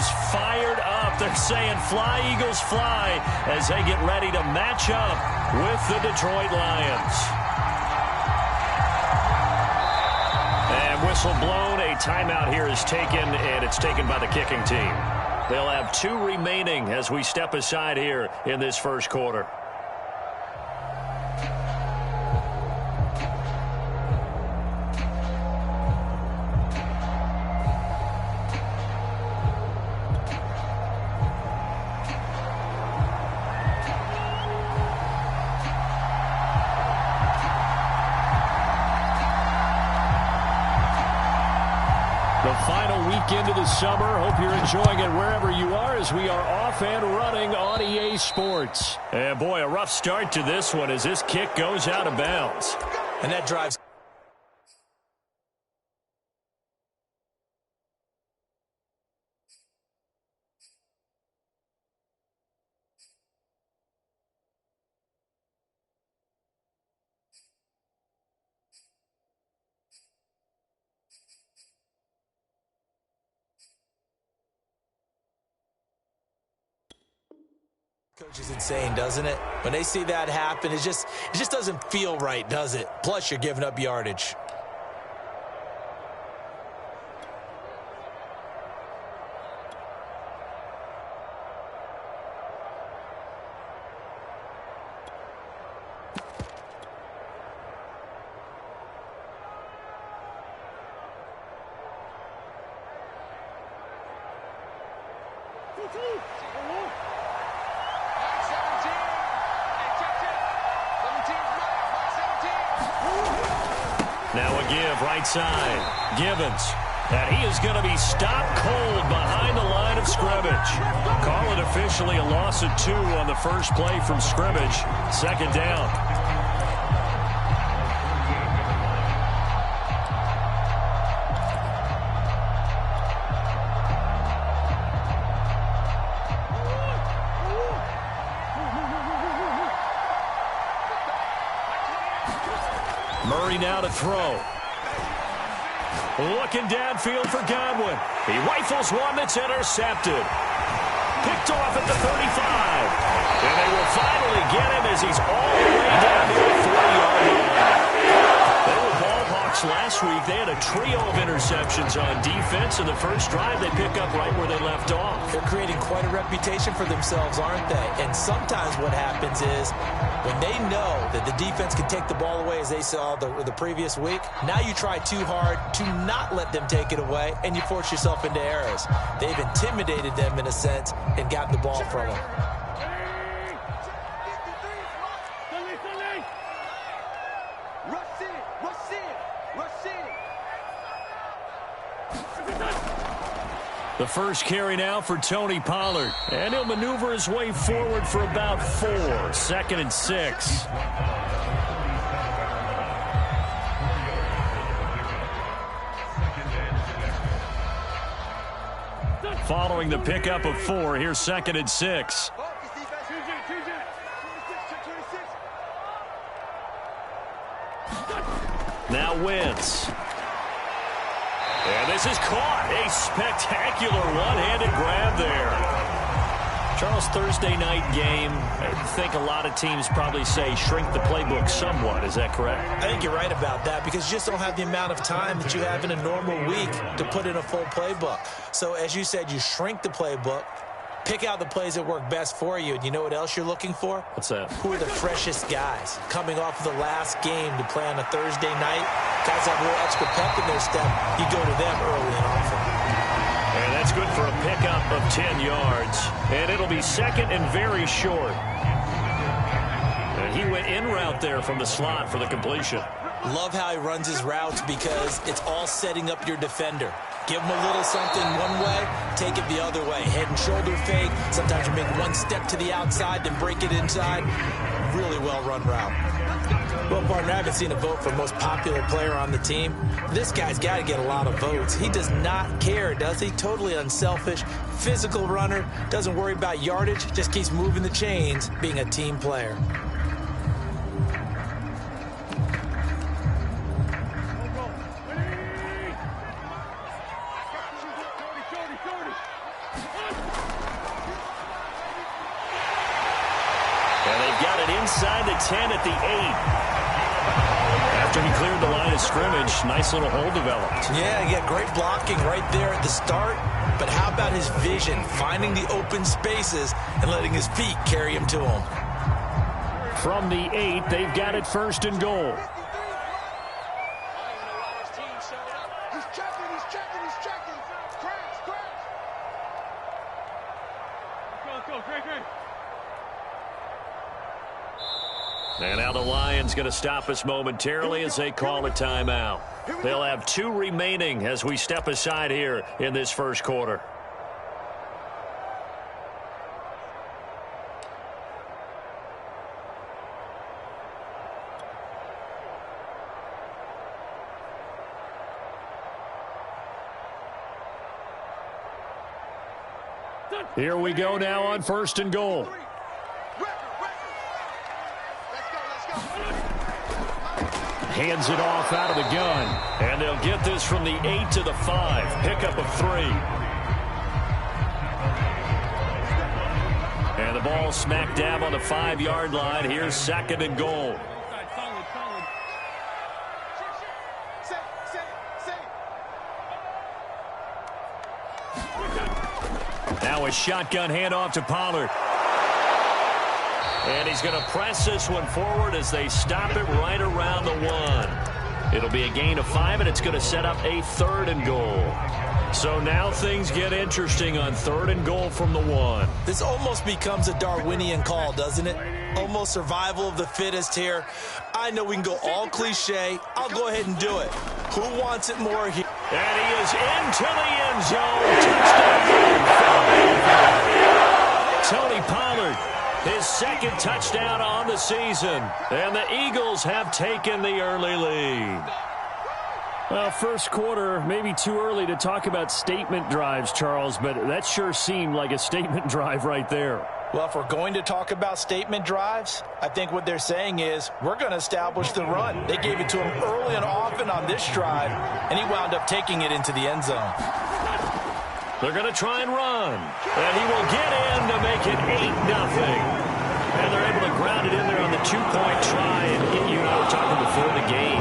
is fired up. They're saying fly, Eagles, fly, as they get ready to match up with the Detroit Lions. And whistle blown. A timeout here is taken, and it's taken by the kicking team. They'll have 2 remaining as we step aside here in this first quarter. Into the summer. Hope you're enjoying it wherever you are as we are off and running on EA Sports. And boy, a rough start to this one as this kick goes out of bounds. And that drives... Coach is insane, doesn't it? When they see that happen, it just doesn't feel right, does it? Plus, you're giving up yardage. Now a give right side. Gibbons. And he is going to be stopped cold behind the line of scrimmage. Call it officially a loss of 2 on the first play from scrimmage. Second down. Murray now to throw. Looking downfield for Godwin. He rifles one that's intercepted. Picked off at the 35. And they will finally get him as he's all the way down to the 40-yard line. They were ball hawks last week. They had a trio of interceptions on defense. In the first drive, they pick up right where they left off. They're creating quite a reputation for themselves, aren't they? And sometimes what happens is when they know that the defense can take the ball away, as they saw the previous week, now you try too hard to not let them take it away, and you force yourself into errors. They've intimidated them in a sense and gotten the ball from them. The first carry now for Tony Pollard. And he'll maneuver his way forward for about 4. 2nd and 6. Following the pickup of 4, here's 2nd and 6. Now Wentz. And this is caught. A spectacular one-handed grab there. Charles, Thursday night game, I think a lot of teams probably say shrink the playbook somewhat. Is that correct? I think you're right about that because you just don't have the amount of time that you have in a normal week to put in a full playbook. So as you said, you shrink the playbook, pick out the plays that work best for you. And you know what else you're looking for? What's that? Who are the freshest guys coming off of the last game to play on a Thursday night? Guys have a little extra pep in their step. You go to them early and often. And that's good for a pickup of 10 yards. And it'll be 2nd and very short. And he went in route there from the slot for the completion. Love how he runs his routes because it's all setting up your defender. Give him a little something one way, take it the other way. Head and shoulder fake. Sometimes you make one step to the outside, then break it inside. Really well-run route. Well, partner, I haven't seen a vote for most popular player on the team. This guy's got to get a lot of votes. He does not care, does he? Totally unselfish, physical runner, doesn't worry about yardage, just keeps moving the chains, being a team player. they've got it inside the 10 at the 8. After he cleared the line of scrimmage, nice little hole developed. Yeah, he got great blocking right there at the start. But how about his vision, finding the open spaces and letting his feet carry him to him? From the 8, they've got it first and goal. And now the Lions going to stop us momentarily as they call a timeout. They'll have 2 remaining as we step aside here in this first quarter. Here we go now on first and goal. Hands it off out of the gun. And they'll get this from the 8 to the 5. Pickup of 3. And the ball smack dab on the 5-yard line. Here's second and goal. Now a shotgun handoff to Pollard. And he's going to press this one forward as they stop it right around the 1. It'll be a gain of 5, and it's going to set up a 3rd and goal. So now things get interesting on 3rd and goal from the 1. This almost becomes a Darwinian call, doesn't it? Almost survival of the fittest here. I know we can go all cliche. I'll go ahead and do it. Who wants it more here? And he is into the end zone. Touchdown. Tony Pollard. His second touchdown on the season. And the Eagles have taken the early lead. Well, first quarter, maybe too early to talk about statement drives, Charles, but that sure seemed like a statement drive right there. Well, if we're going to talk about statement drives, I think what they're saying is we're going to establish the run. They gave it to him early and often on this drive, and he wound up taking it into the end zone. They're going to try and run. And he will get in to make it 8-0. And they're able to ground it in there on the 2-point try. And you and I were talking before the game.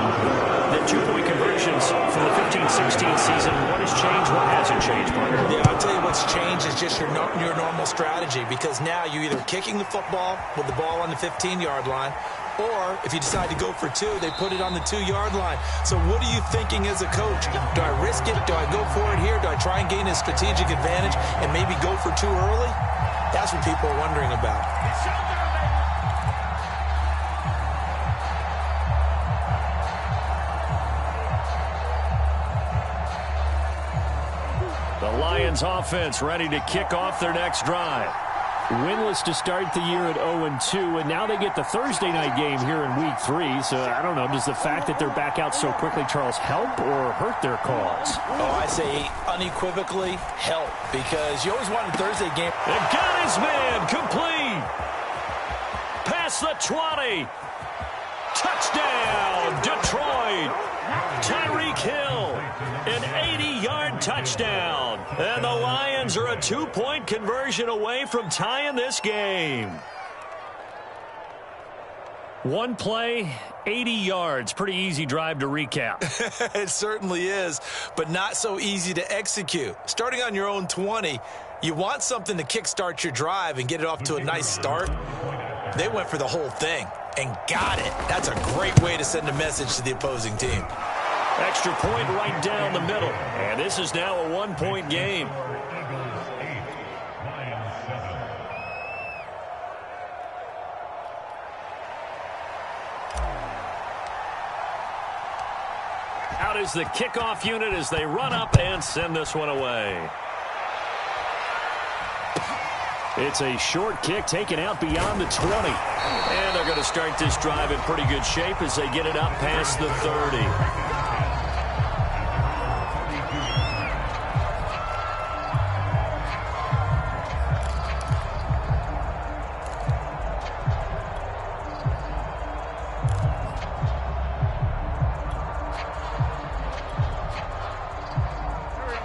The 2-point conversions from the 15-16 season, what has changed, what hasn't changed, partner? Yeah, I'll tell you what's changed is just your normal strategy. Because now you're either kicking the football with the ball on the 15-yard line, or if you decide to go for 2, they put it on the 2-yard line. So what are you thinking as a coach? Do I risk it? Do I go for it here? Do I try and gain a strategic advantage and maybe go for 2 early? That's what people are wondering about. The Lions offense ready to kick off their next drive. Winless to start the year at 0-2, and now they get the Thursday night game here in Week 3. So, I don't know, does the fact that they're back out so quickly, Charles, help or hurt their cause? Oh, I say unequivocally help, because you always want a Thursday game. They've got his man complete. Past the 20. Touchdown, Detroit. Tyreek Hill, an 80-yard touchdown. And the Lions are a 2-point conversion away from tying this game. One play, 80 yards. Pretty easy drive to recap. It certainly is, but not so easy to execute. Starting on your own 20, you want something to kickstart your drive and get it off to a nice start. They went for the whole thing and got it. That's a great way to send a message to the opposing team. Extra point right down the middle. And this is now a 1-point game. Out is the kickoff unit as they run up and send this one away. It's a short kick taken out beyond the 20. And they're going to start this drive in pretty good shape as they get it up past the 30.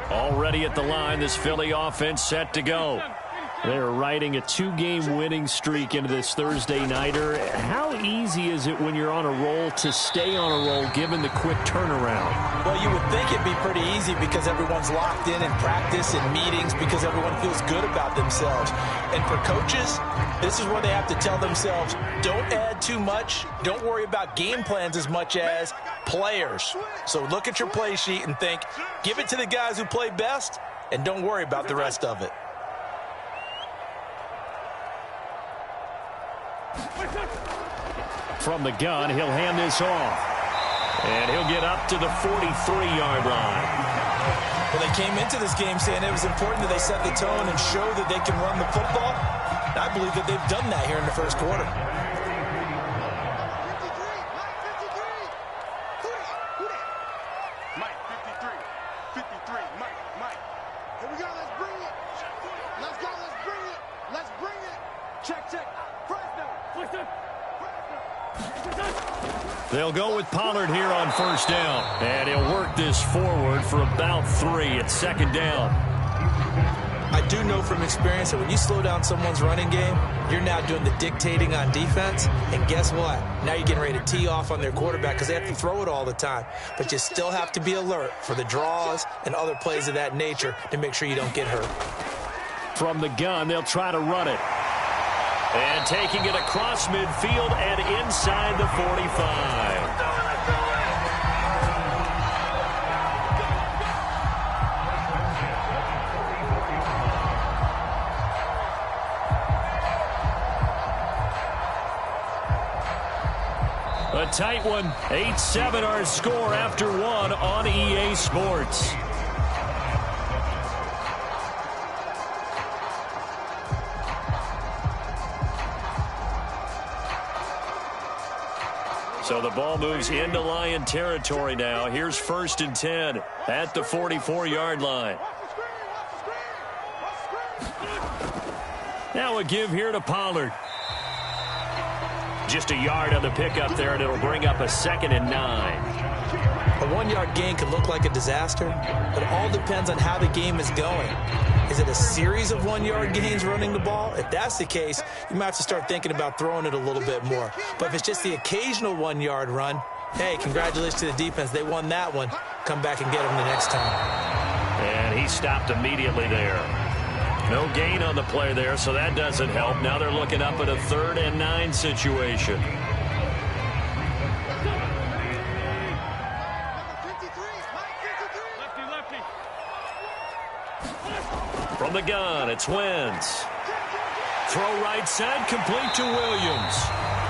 Already at the line, this Philly offense set to go. They're riding a 2-game winning streak into this Thursday nighter. How easy is it when you're on a roll to stay on a roll given the quick turnaround? Well, you would think it'd be pretty easy because everyone's locked in practice and meetings because everyone feels good about themselves. And for coaches, this is where they have to tell themselves, don't add too much. Don't worry about game plans as much as players. So look at your play sheet and think, give it to the guys who play best, and don't worry about the rest of it. From the gun, he'll hand this off. And he'll get up to the 43-yard line. Well, they came into this game saying it was important that they set the tone and show that they can run the football. And I believe that they've done that here in the first quarter. Mike, 53, Mike. Here we go, let's bring it. Let's go, let's bring it. Check. First down. They'll go with Pollard here on first down. And he'll work this forward for about 3 at second down. I do know from experience that when you slow down someone's running game, you're now doing the dictating on defense. And guess what? Now you're getting ready to tee off on their quarterback because they have to throw it all the time. But you still have to be alert for the draws and other plays of that nature to make sure you don't get hurt. From the gun, they'll try to run it. And taking it across midfield and inside the 45. A tight one. 8-7 our score after 1 on EA Sports. So the ball moves into Lion territory now. Here's 1st and 10 at the 44-yard line. Now a give here to Pollard. Just a yard on the pickup there, and it'll bring up a 2nd and 9. A 1-yard gain can look like a disaster, but it all depends on how the game is going. Is it a series of 1-yard gains running the ball? If that's the case, you might have to start thinking about throwing it a little bit more. But if it's just the occasional 1-yard run, hey, congratulations to the defense. They won that one. Come back and get them the next time. And he stopped immediately there. No gain on the play there, so that doesn't help. Now they're looking up at a 3rd and 9 situation. From the gun, it's Wentz. Throw right side, complete to Williams.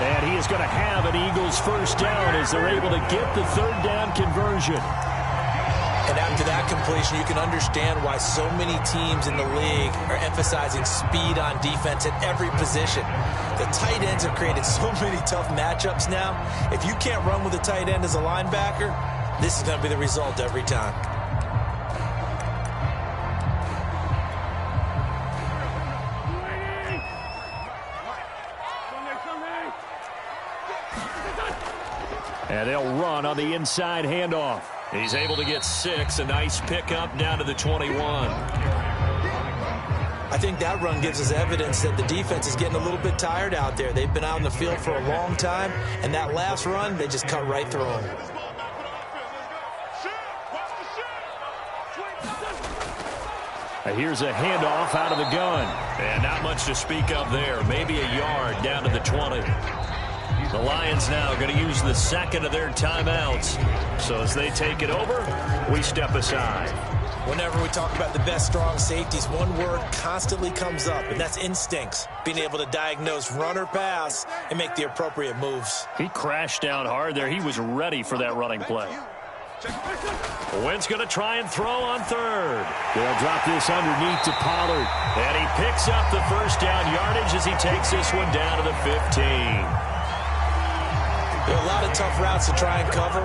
And he is going to have an Eagles first down as they're able to get the 3rd down conversion. And after that completion, you can understand why so many teams in the league are emphasizing speed on defense at every position. The tight ends have created so many tough matchups now. If you can't run with a tight end as a linebacker, this is going to be the result every time. And they'll run on the inside handoff. He's able to get 6. A nice pickup down to the 21. I think that run gives us evidence that the defense is getting a little bit tired out there. They've been out in the field for a long time, and that last run, they just cut right through them. Here's a handoff out of the gun. And not much to speak of there. Maybe a yard down to the 20. The Lions now going to use the 2nd of their timeouts. So as they take it over, we step aside. Whenever we talk about the best strong safeties, one word constantly comes up, and that's instincts. Being able to diagnose run or pass and make the appropriate moves. He crashed down hard there. He was ready for that running play. Wentz going to try and throw on 3rd. They'll drop this underneath to Pollard. And he picks up the first down yardage as he takes this one down to the 15. There are a lot of tough routes to try and cover.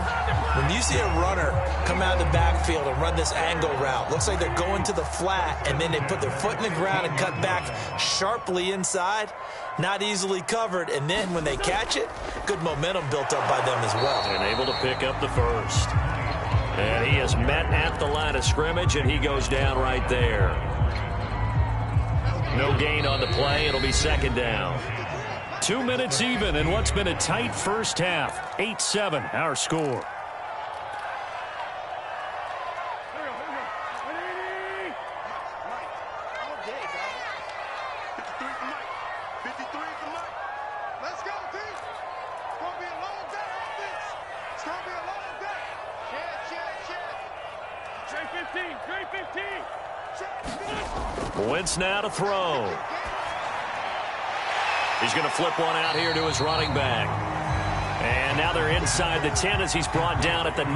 When you see a runner come out of the backfield and run this angle route, looks like they're going to the flat, and then they put their foot in the ground and cut back sharply inside, not easily covered. And then when they catch it, good momentum built up by them as well. And able to pick up the first. And he is met at the line of scrimmage, and he goes down right there. No gain on the play. It'll be second down. 2 minutes even in what's been a tight first half. 8-7 our score. Wentz now to throw. He's going to flip one out here to his running back. And now they're inside the 10 as he's brought down at the 9.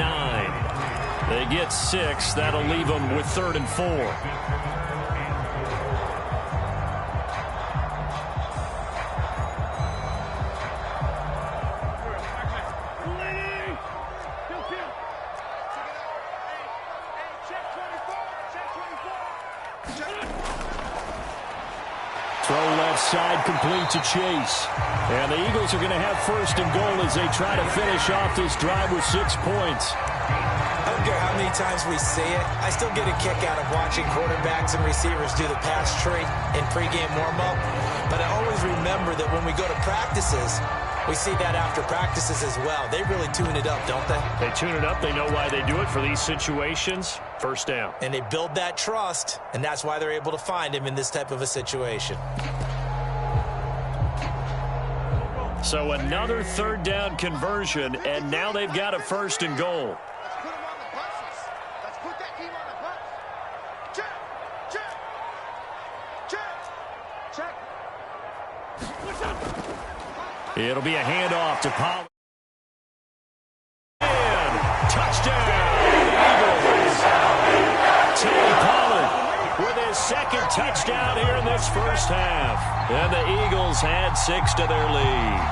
They get 6. That'll leave them with 3rd and 4. Side complete to Chase. And the Eagles are going to have 1st and goal as they try to finish off this drive with 6 points. I don't care how many times we see it. I still get a kick out of watching quarterbacks and receivers do the pass tree in pregame warm-up. But I always remember that when we go to practices, we see that after practices as well. They really tune it up, don't they? They tune it up. They know why they do it for these situations. 1st down. And they build that trust, and that's why they're able to find him in this type of a situation. So another 3rd down conversion, and now they've got a 1st and goal. Let's put him on the buses. Let's put that team on the bus. Check, check, check. It'll be a handoff to Pollard. And touchdown, Eagles. Teddy Pollard with his 2nd touchdown here in this first half. And the Eagles had 6 to their lead.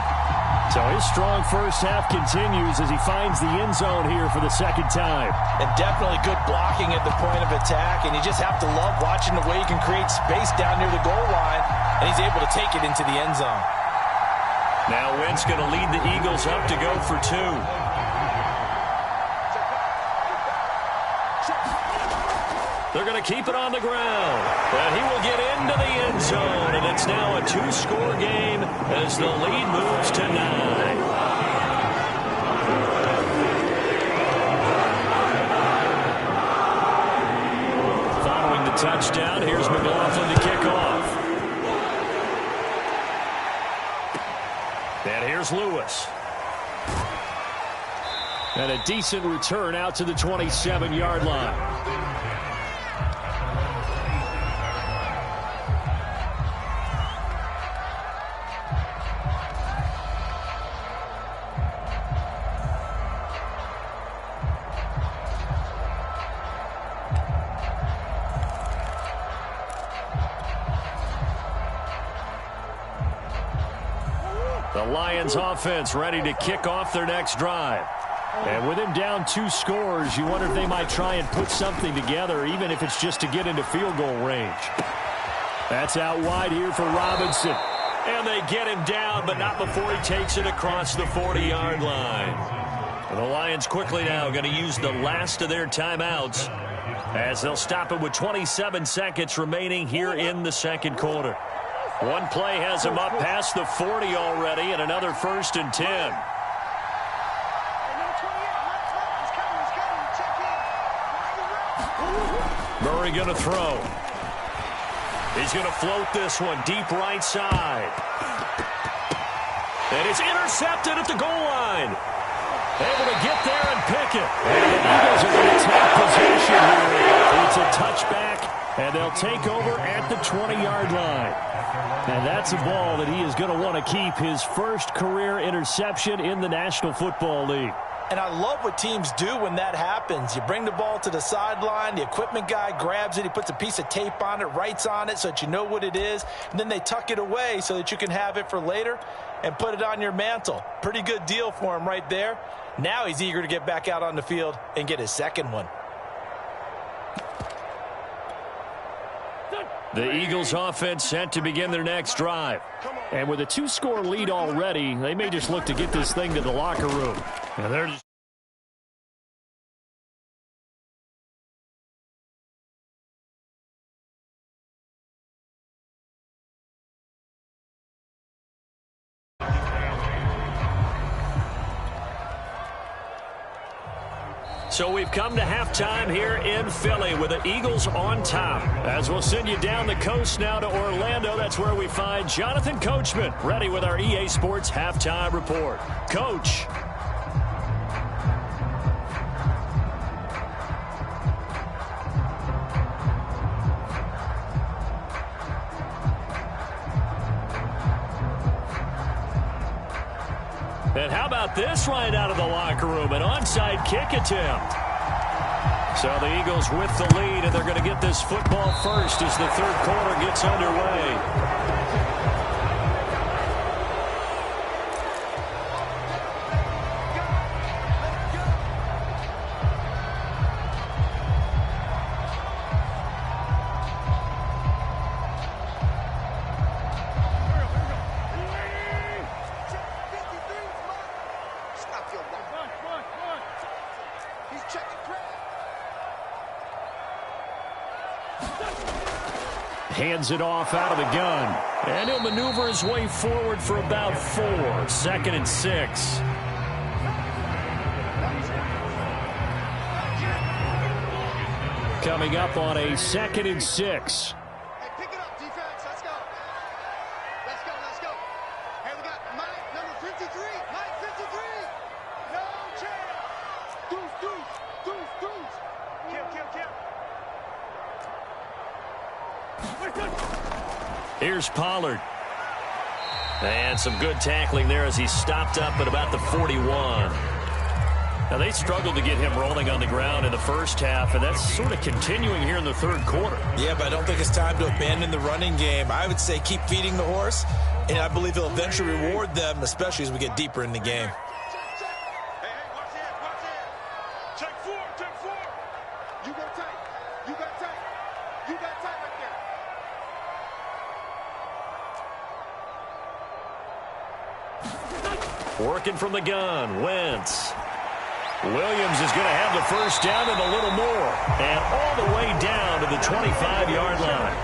So his strong first half continues as he finds the end zone here for the 2nd time. And definitely good blocking at the point of attack. And you just have to love watching the way he can create space down near the goal line. And he's able to take it into the end zone. Now Wentz going to lead the Eagles up to go for 2. They're going to keep it on the ground. And he will get into the end zone. And it's now a 2-score game as the lead moves to 9. Following the touchdown, here's McLaughlin to kick off. And here's Lewis. And a decent return out to the 27-yard line. The Lions offense ready to kick off their next drive. And with him down 2 scores, you wonder if they might try and put something together, even if it's just to get into field goal range. That's out wide here for Robinson. And they get him down, but not before he takes it across the 40-yard line. And the Lions quickly now going to use the last of their timeouts as they'll stop it with 27 seconds remaining here in the 2nd quarter. One play has him up past the 40 already, and another 1st and 10. Murray going to throw. He's going to float this one deep right side. And it's intercepted at the goal line. Able to get there and pick it. And the Eagles are going to take possession here. It's a touchback, and they'll take over at the 20-yard line. And that's a ball that he is going to want to keep, his 1st career interception in the National Football League. And I love what teams do when that happens. You bring the ball to the sideline, the equipment guy grabs it, he puts a piece of tape on it, writes on it so that you know what it is, and then they tuck it away so that you can have it for later and put it on your mantle. Pretty good deal for him right there. Now he's eager to get back out on the field and get his 2nd one. The Eagles offense set to begin their next drive. And with a 2-score lead already, they may just look to get this thing to the locker room. And they're just So we've come to halftime here in Philly with the Eagles on top. As we'll send you down the coast now to Orlando, that's where we find Jonathan Coachman ready with our EA Sports halftime report. Coach. And how about this right out of the locker room? An onside kick attempt. So the Eagles with the lead, and they're going to get this football first as the third quarter gets underway. Hands it off out of the gun. And he'll maneuver his way forward for about 4. 2nd and 6. Coming up on a 2nd and 6. Hey, pick it up, defense. Let's go. Let's go, let's go. Hey, we got Mike, number 53. Mike, 53. No chance. Deuce, deuce, deuce, deuce. Kill, kill, kill. Here's Pollard. And some good tackling there as he stopped up at about the 41. Now, they struggled to get him rolling on the ground in the first half, and that's sort of continuing here in the third quarter. Yeah, but I don't think it's time to abandon the running game. I would say keep feeding the horse, and I believe he'll eventually reward them, especially as we get deeper in the game. Hey, watch it, watch it. Check 4, check 4. You go tight. You got tight. You got tight right there. Working from the gun, Wentz. Williams is going to have the first down and a little more. And all the way down to the 25-yard line.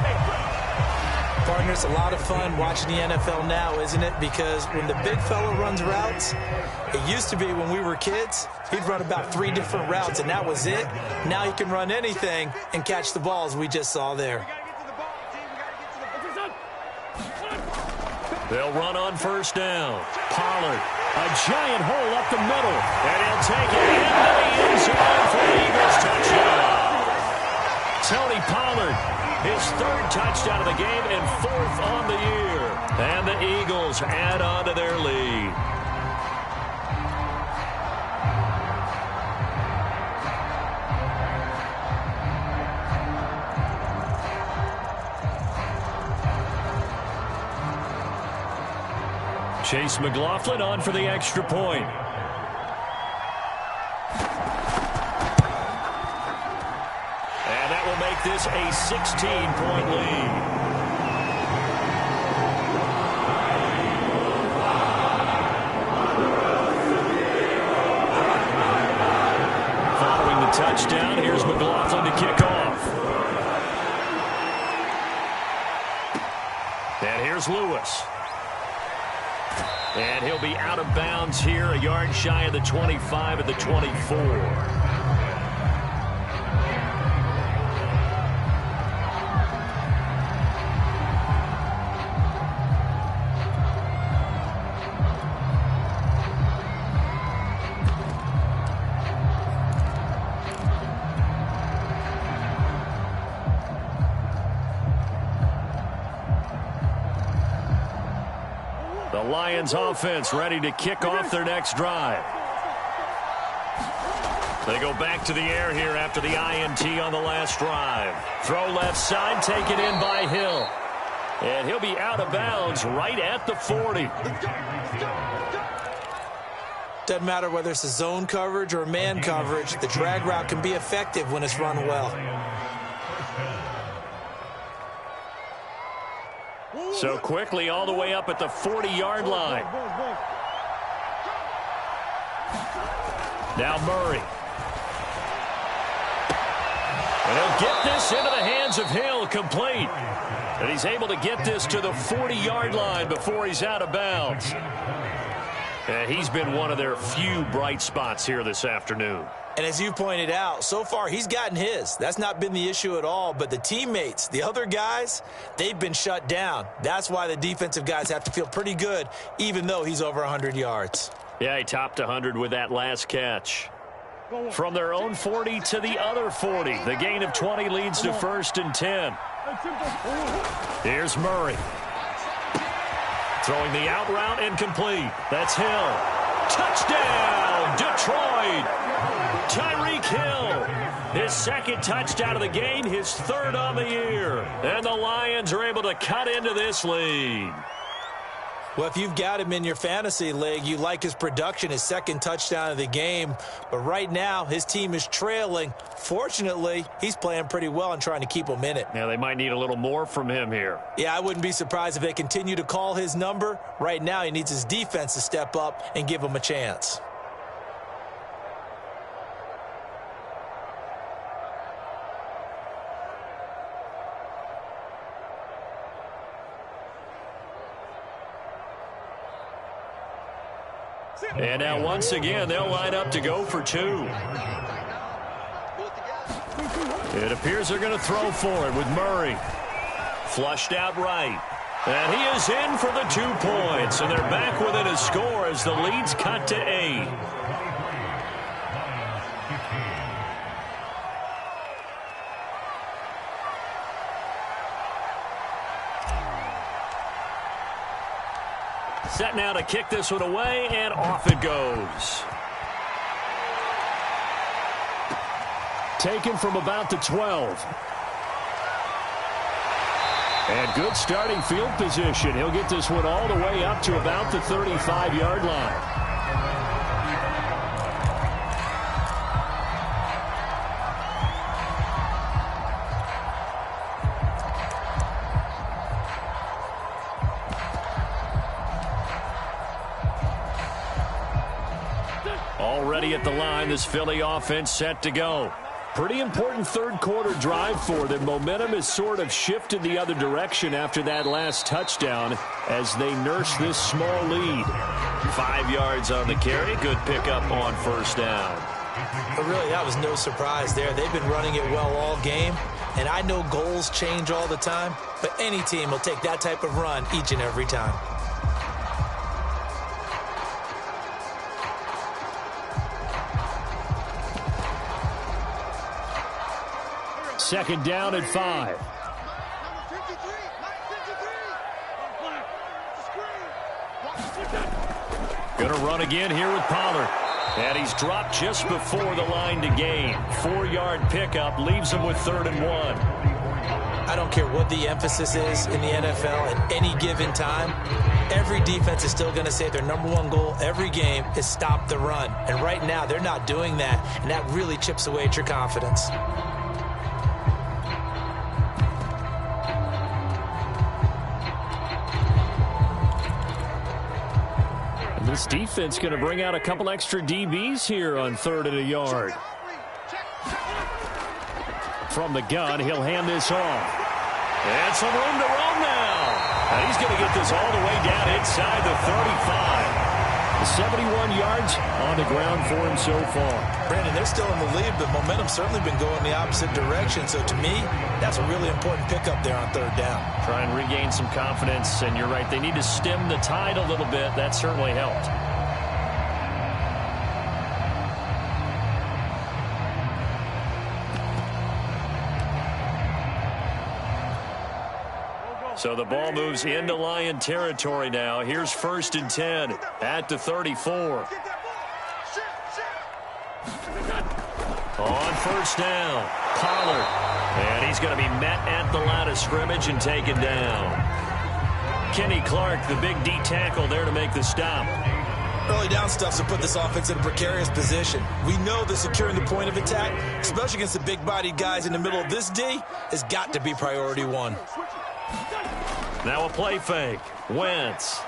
Partner, it's a lot of fun watching the NFL now, isn't it? Because when the big fella runs routes, it used to be when we were kids, he'd run about 3 different routes, and that was it. Now he can run anything and catch the balls we just saw there. They'll run on first down. Pollard, a giant hole up the middle, and he'll take it into the end zone for the Eagles touchdown. Tony Pollard, his 3rd touchdown of the game and 4th on the year. And the Eagles add on to their lead. Chase McLaughlin on for the extra point. And that will make this a 16-point lead. Following the touchdown, here's McLaughlin to kick off. And here's Lewis. And he'll be out of bounds here, a yard shy of the 25 at the 24. The Lions offense ready to kick off their next drive. They go back to the air here after the INT on the last drive. Throw left side, taken in by Hill. And he'll be out of bounds right at the 40. Doesn't matter whether it's a zone coverage or man coverage, the drag route can be effective when it's run well. So quickly all the way up at the 40-yard line. Now Murray. And he'll get this into the hands of Hill, complete. And he's able to get this to the 40-yard line before he's out of bounds. And he's been one of their few bright spots here this afternoon. And as you pointed out, so far he's gotten his. That's not been the issue at all. But the teammates, the other guys, they've been shut down. That's why the defensive guys have to feel pretty good, even though he's over 100 yards. Yeah, he topped 100 with that last catch. From their own 40 to the other 40. The gain of 20 leads to 1st and 10. Here's Murray. Throwing the out route incomplete. That's Hill. Touchdown, Detroit. Tyreek Hill. His 2nd touchdown of the game, his 3rd on the year. And the Lions are able to cut into this lead. Well, if you've got him in your fantasy league, you like his production, his 2nd touchdown of the game. But right now, his team is trailing. Fortunately, he's playing pretty well and trying to keep them in it. Yeah, they might need a little more from him here. Yeah, I wouldn't be surprised if they continue to call his number. Right now, he needs his defense to step up and give him a chance. And now once again, they'll line up to go for 2. It appears they're going to throw for it with Murray. Flushed out right. And he is in for the 2 points. And they're back within a score as the lead's cut to 8. Set now to kick this one away, and off it goes. Taken from about the 12. And good starting field position. He'll get this one all the way up to about the 35-yard line. Already at the line, this Philly offense set to go. Pretty important 3rd quarter drive for them. Momentum has sort of shifted the other direction after that last touchdown as they nurse this small lead. 5 yards on the carry. Good pickup on 1st down. But really, that was no surprise there. They've been running it well all game. And I know goals change all the time, but any team will take that type of run each and every time. 2nd down and 5. Going to run again here with Pollard. And he's dropped just before the line to gain. 4-yard pickup leaves him with 3rd and 1. I don't care what the emphasis is in the NFL at any given time. Every defense is still going to say their #1 goal every game is stop the run. And right now, they're not doing that. And that really chips away at your confidence. This defense going to bring out a couple extra DBs here on 3rd and a yard. From the gun, he'll hand this off. And some room to roam now. And he's going to get this all the way down inside the 35. 71 yards on the ground for him so far. Brandon, they're still in the lead, but momentum's certainly been going the opposite direction. So to me, that's a really important pickup there on 3rd down. Try and regain some confidence, and you're right, they need to stem the tide a little bit. That certainly helped. So the ball moves into Lion territory now. Here's 1st and 10 at the 34. On 1st down, Pollard. And he's going to be met at the line of scrimmage and taken down. Kenny Clark, the big D tackle there to make the stop. Early down stuffs will put this offense in a precarious position. We know that securing the point of attack, especially against the big-bodied guys in the middle of this D, has got to be priority 1. Now a play fake. Wentz.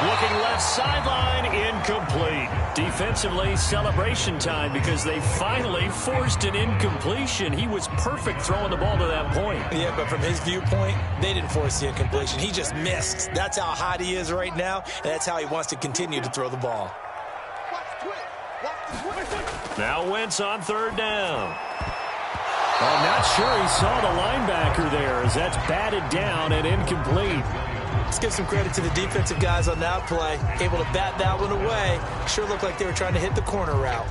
Looking left sideline, incomplete. Defensively, celebration time because they finally forced an incompletion. He was perfect throwing the ball to that point. Yeah, but from his viewpoint, they didn't force the incompletion. He just missed. That's how hot he is right now, and that's how he wants to continue to throw the ball. Watch the twist. Now Wentz on third down. I'm not sure he saw the linebacker there as that's batted down and incomplete. Let's give some credit to the defensive guys on that play. Able to bat that one away. Sure looked like they were trying to hit the corner route.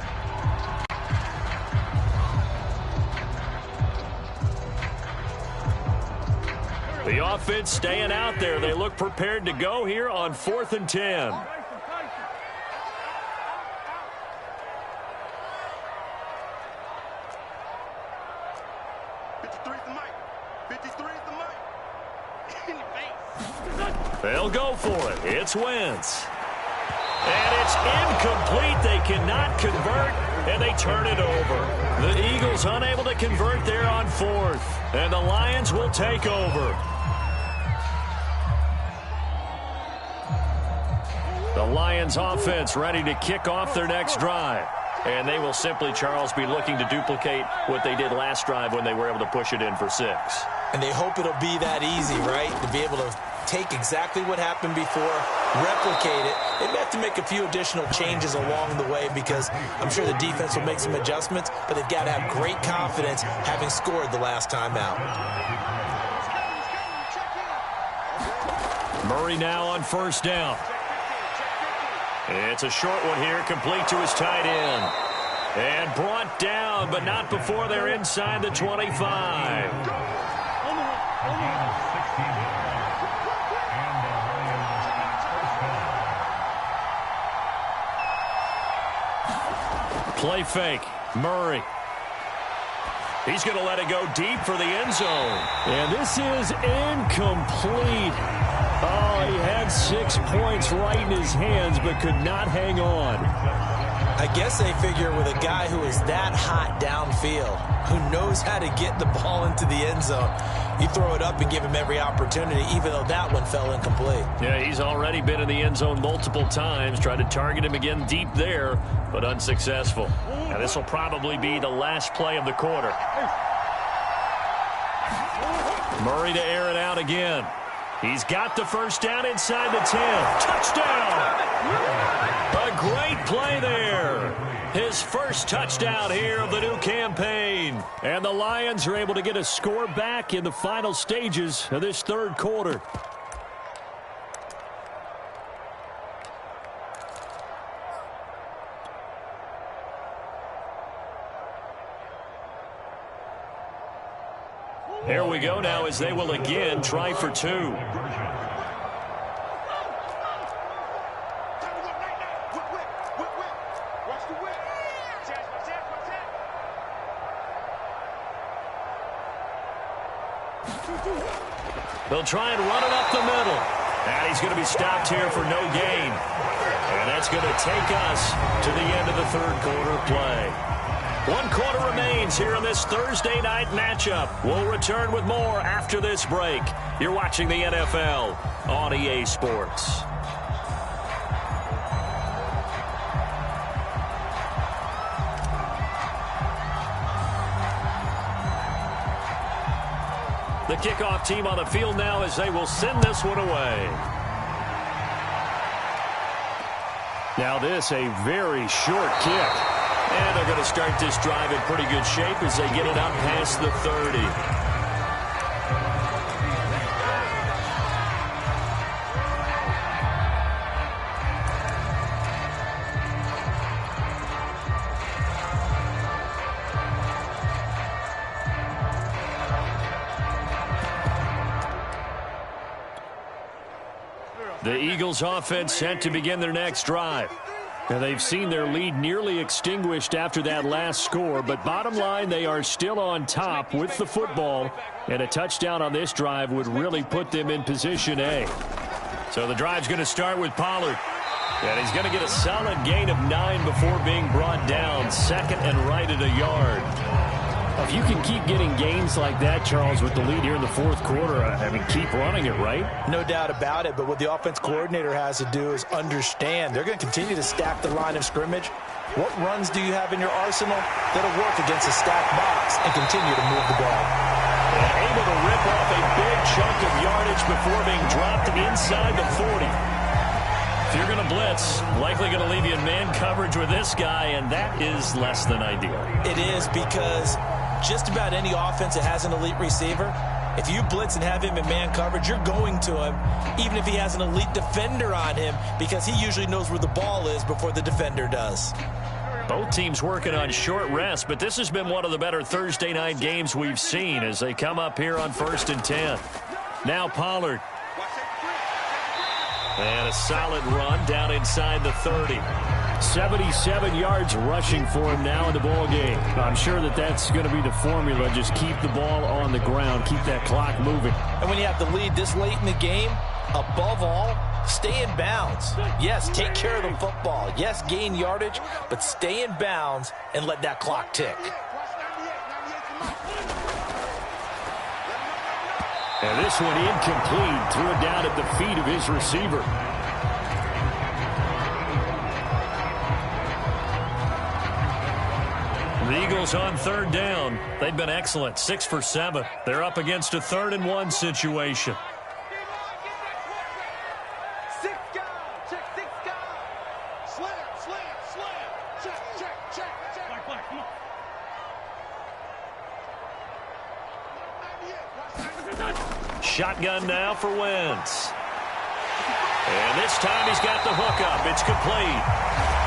The offense staying out there. They look prepared to go here on 4th and 10. They'll go for it. It's Wentz. And it's incomplete. They cannot convert, and they turn it over. The Eagles unable to convert there on 4th, and the Lions will take over. The Lions offense ready to kick off their next drive. And they will simply, Charles, be looking to duplicate what they did last drive when they were able to push it in for 6. And they hope it'll be that easy, right? To be able to take exactly what happened before, replicate it. They may have to make a few additional changes along the way because I'm sure the defense will make some adjustments, but they've got to have great confidence having scored the last time out. Murray now on first down. It's a short one here, complete to his tight end. And brought down, but not before they're inside the 25. Play fake. Murray. He's going to let it go deep for the end zone. And this is incomplete. Oh, he had 6 points right in his hands, but could not hang on. I guess they figure with a guy who is that hot downfield, who knows how to get the ball into the end zone, you throw it up and give him every opportunity, even though that one fell incomplete. Yeah, he's already been in the end zone multiple times. Tried to target him again deep there, but unsuccessful. Now this will probably be the last play of the quarter. Murray to air it out again. He's got the first down inside the 10. Touchdown! A great play there. His first touchdown here of the new campaign. And the Lions are able to get a score back in the final stages of this third quarter. Here we go now as they will again try for 2. They'll try and run it up the middle. And he's going to be stopped here for no gain. And that's going to take us to the end of the third quarter play. 1 quarter remains here in this Thursday night matchup. We'll return with more after this break. You're watching the NFL on EA Sports. The kickoff team on the field now as they will send this one away. Now this, a very short kick. And they're going to start this drive in pretty good shape as they get it up past the 30. The Eagles offense set to begin their next drive. And they've seen their lead nearly extinguished after that last score, but bottom line, they are still on top with the football, and a touchdown on this drive would really put them in position A. So the drive's going to start with Pollard, and he's going to get a solid gain of 9 before being brought down, second and right at a yard. If you can keep getting gains like that, Charles, with the lead here in the fourth quarter, I mean, keep running it, right? No doubt about it, but what the offense coordinator has to do is understand. They're going to continue to stack the line of scrimmage. What runs do you have in your arsenal that'll work against a stacked box and continue to move the ball? And able to rip off a big chunk of yardage before being dropped inside the 40. If you're going to blitz, likely going to leave you in man coverage with this guy, and that is less than ideal. It is, because just about any offense that has an elite receiver, if you blitz and have him in man coverage, you're going to him, even if he has an elite defender on him, because he usually knows where the ball is before the defender does. Both teams working on short rest, but this has been one of the better Thursday night games we've seen as they come up here on 1st and 10. Now Pollard. And a solid run down inside the 30. 77 yards rushing for him now in the ball game. I'm sure that's going to be the formula. Just keep the ball on the ground. Keep that clock moving. And when you have the lead this late in the game, above all, stay in bounds. Yes, take care of the football. Yes, gain yardage, but stay in bounds and let that clock tick. And this one incomplete. Threw it down at the feet of his receiver. The Eagles on 3rd down. They've been excellent. 6 for 7. They're up against a 3rd and 1 situation. Shotgun now for Wentz. And this time he's got the hook up. It's complete.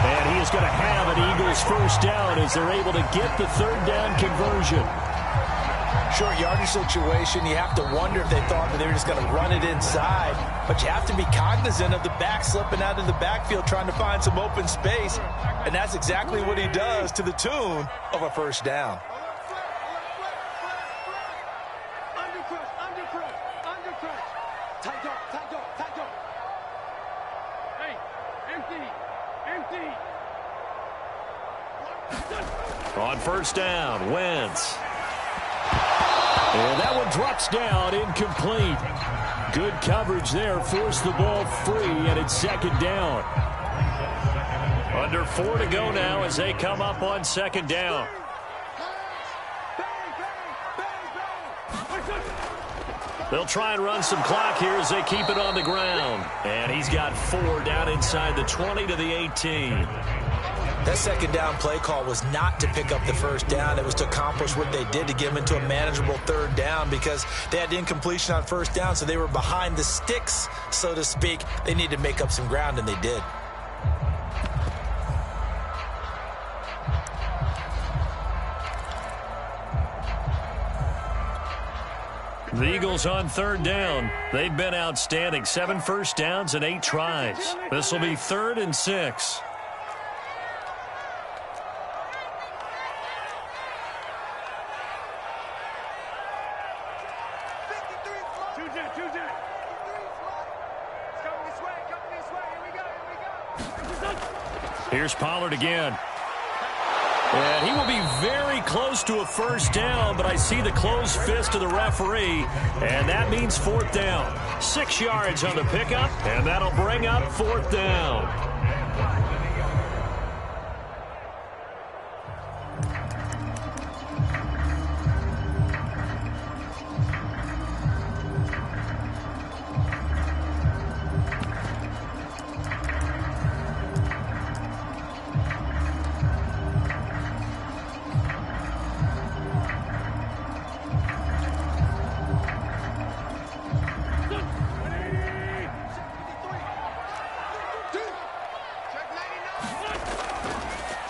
And he is going to have an Eagles first down as they're able to get the 3rd down conversion. Short yardage situation, you have to wonder if they thought that they were just going to run it inside. But you have to be cognizant of the back slipping out of the backfield trying to find some open space. And that's exactly what he does to the tune of a first down. On 1st down, Wentz. And that one drops down, incomplete. Good coverage there, forced the ball free, and it's 2nd down. Under 4 to go now as they come up on 2nd down. They'll try and run some clock here as they keep it on the ground. And he's got 4 down inside the 20 to the 18. That 2nd down play call was not to pick up the first down. It was to accomplish what they did to get them into a manageable 3rd down because they had incompletion on 1st down, so they were behind the sticks, so to speak. They needed to make up some ground, and they did. The Eagles on 3rd down. They've been outstanding. 7 first downs and 8 tries. This will be 3rd and 6. Here's Pollard again. And he will be very close to a first down, but I see the closed fist of the referee, and that means 4th down. 6 yards on the pickup, and that'll bring up 4th down.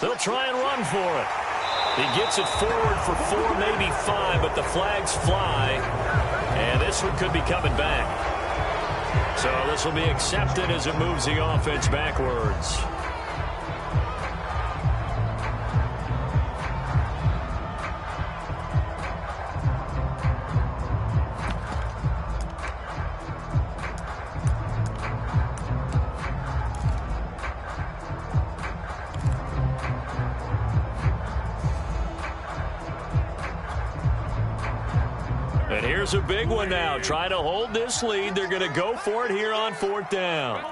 They'll try and run for it. He gets it forward for 4, maybe 5, but the flags fly. And this one could be coming back. So this will be accepted as it moves the offense backwards. And here's a big one now. Try to hold this lead. They're going to go for it here on 4th down.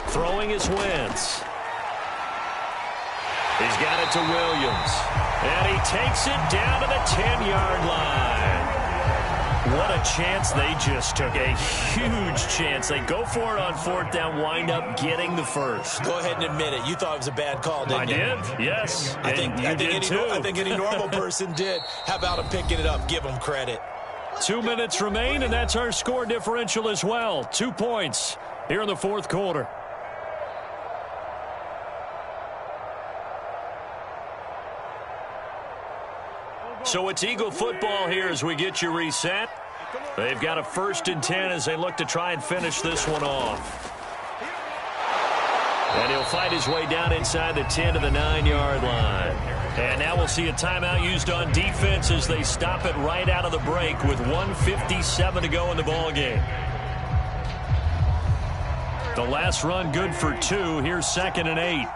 Throwing is Wentz. He's got it to Williams. And he takes it down to the 10-yard line. What a chance they just took. A huge chance. They go for it on fourth down, wind up getting the first. Go ahead and admit it. You thought it was a bad call, didn't you? I did, yes. I think any normal person did. How about him picking it up? Give him credit. 2 minutes remain, and that's our score differential as well. 2 points here in the fourth quarter. So it's Eagle football here as we get you reset. They've got a 1st and 10 as they look to try and finish this one off. And he'll fight his way down inside the 10 to the 9-yard line. And now we'll see a timeout used on defense as they stop it right out of the break with 1:57 to go in the ballgame. The last run good for 2. Here's 2nd and 8.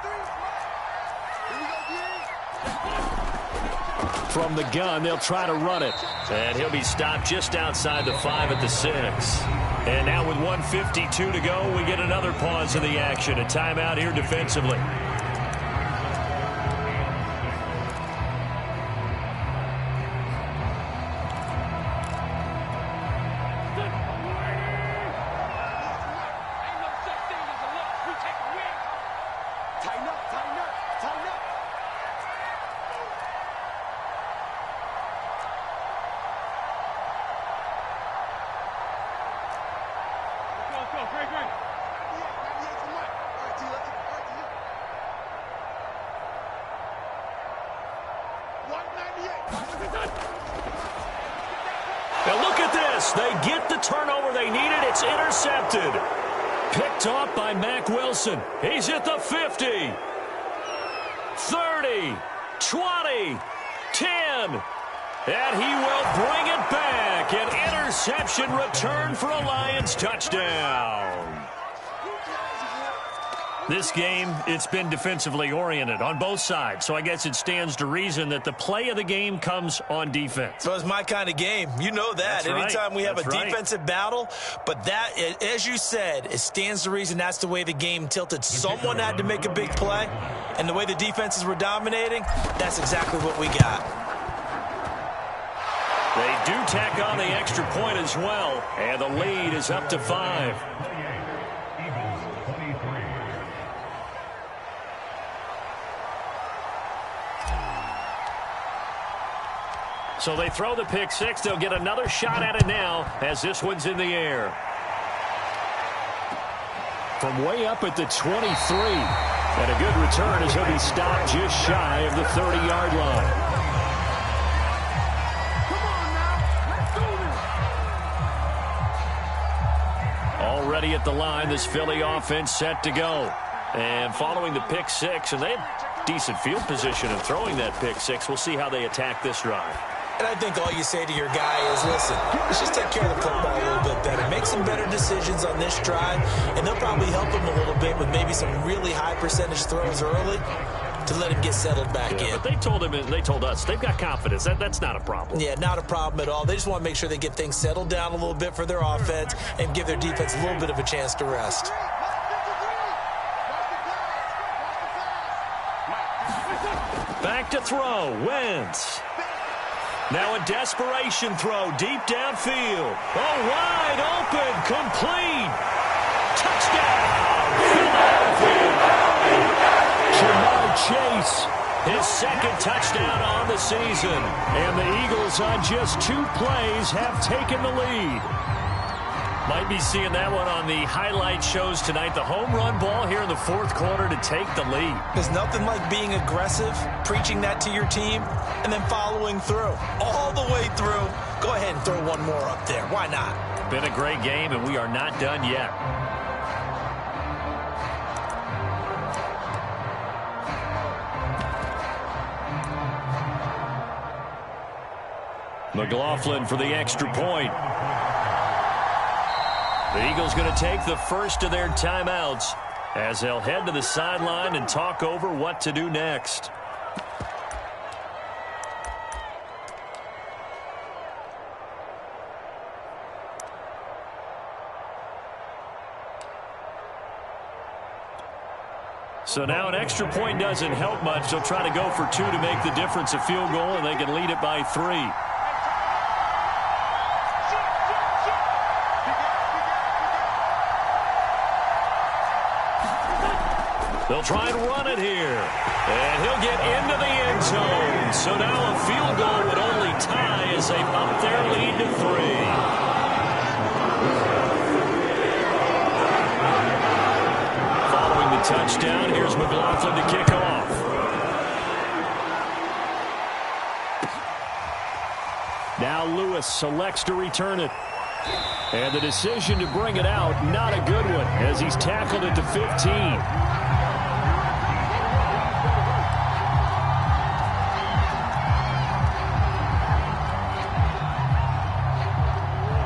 From the gun, they'll try to run it. And he'll be stopped just outside the 5 at the 6. And now with 1:52 to go, we get another pause in the action. A timeout here defensively. Now look at this. They get the turnover they needed. It's intercepted. Picked off by Mack Wilson. He's at the 50. 30. 20. 10. And he will bring it back. An interception return for a Lions touchdown. This game, it's been defensively oriented on both sides, so I guess it stands to reason that the play of the game comes on defense. Well, it's my kind of game. You know that. That's Anytime right. we have That's a defensive battle, but that, as you said, it stands to reason that's the way the game tilted. Someone had to make a big play, and the way the defenses were dominating, that's exactly what we got. They do tack on the extra point as well, and the lead is up to 5. So they throw the pick 6. They'll get another shot at it now as this one's in the air. From way up at the 23. And a good return as he'll be stopped just shy of the 30-yard line. Already at the line, this Philly offense set to go. And following the pick 6, and they have decent field position in throwing that pick 6. We'll see how they attack this drive. And I think all you say to your guy is, listen, let's just take care of the football a little bit better. Make some better decisions on this drive, and they'll probably help him a little bit with maybe some really high percentage throws early to let him get settled back in. But they told him, and they told us, they've got confidence. That's not a problem. Yeah, not a problem at all. They just want to make sure they get things settled down a little bit for their offense and give their defense a little bit of a chance to rest. Back to throw, Wentz. Now a desperation throw deep downfield. Oh, wide open, complete. Touchdown, Philadelphia. Jamar Chase, his 2nd touchdown on the season. And the Eagles on just 2 plays have taken the lead. Might be seeing that one on the highlight shows tonight. The home run ball here in the 4th quarter to take the lead. There's nothing like being aggressive, preaching that to your team, and then following through. All the way through. Go ahead and throw one more up there. Why not? Been a great game, and we are not done yet. McLaughlin for the extra point. The Eagles going to take the first of their timeouts as they'll head to the sideline and talk over what to do next. So now an extra point doesn't help much. They'll try to go for 2 to make the difference a field goal, and they can lead it by 3. They'll try and run it here. And he'll get into the end zone. So now a field goal would only tie as they up their lead to 3. Following the touchdown, here's McLaughlin to kick off. Now Lewis selects to return it. And the decision to bring it out, not a good one, as he's tackled it to 15.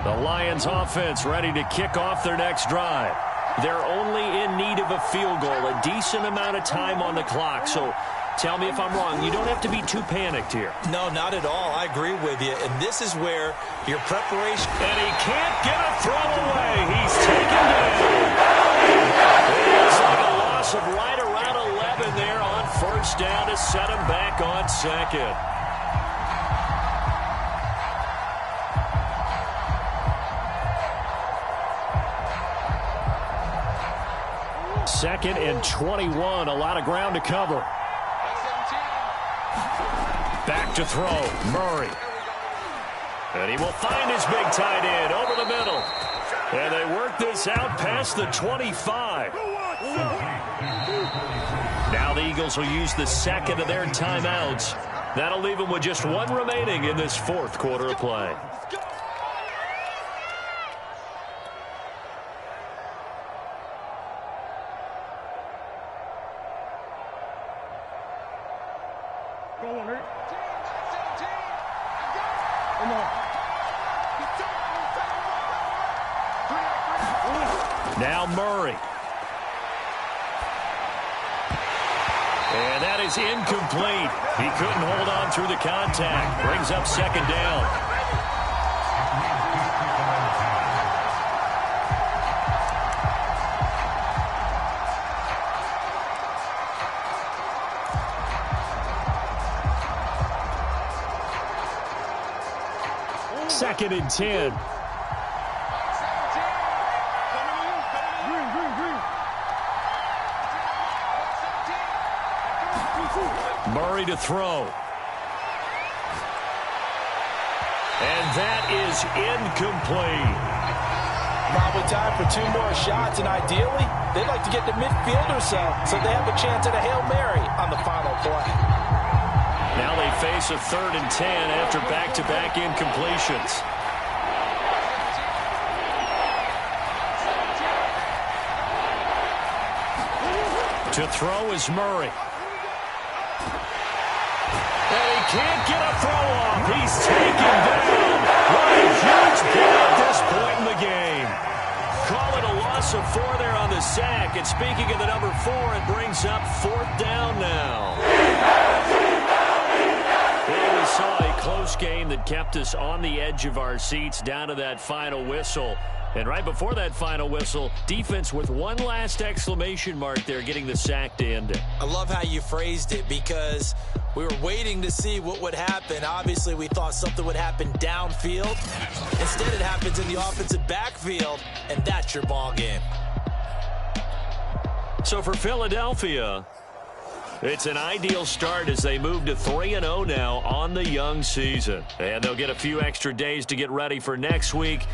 The Lions offense ready to kick off their next drive. They're only in need of a field goal, a decent amount of time on the clock. So tell me if I'm wrong. You don't have to be too panicked here. No, not at all. I agree with you. And this is where your preparation... And he can't get a throw away. He's taken down. It looks like a loss of right around 11 there on first down to set him back on second. Second and 21, a lot of ground to cover. Back to throw, Murray. And he will find his big tight end over the middle. And they work this out past the 25. Now the Eagles will use the second of their timeouts. That'll leave them with just one remaining in this fourth quarter of play. Now Murray. And that is incomplete. He couldn't hold on through the contact. Brings up second down. Second and 10. Murray to throw. And that is incomplete. Probably time for 2 more shots, and ideally, they'd like to get to midfield or so they have a chance at a Hail Mary on the final play. Now they face a 3rd and 10 after back-to-back incompletions. To throw is Murray. And he can't get a throw off. He's taken down. What a huge play at this point in the game. Call it a loss of 4 there on the sack. And speaking of the number 4, it brings up 4th down now. Well, we saw a close game that kept us on the edge of our seats down to that final whistle. And right before that final whistle, defense with one last exclamation mark there, getting the sack to end it. I love how you phrased it because we were waiting to see what would happen. Obviously, we thought something would happen downfield. Instead, it happens in the offensive backfield, and that's your ball game. So for Philadelphia, it's an ideal start as they move to 3-0 now on the young season. And they'll get a few extra days to get ready for next week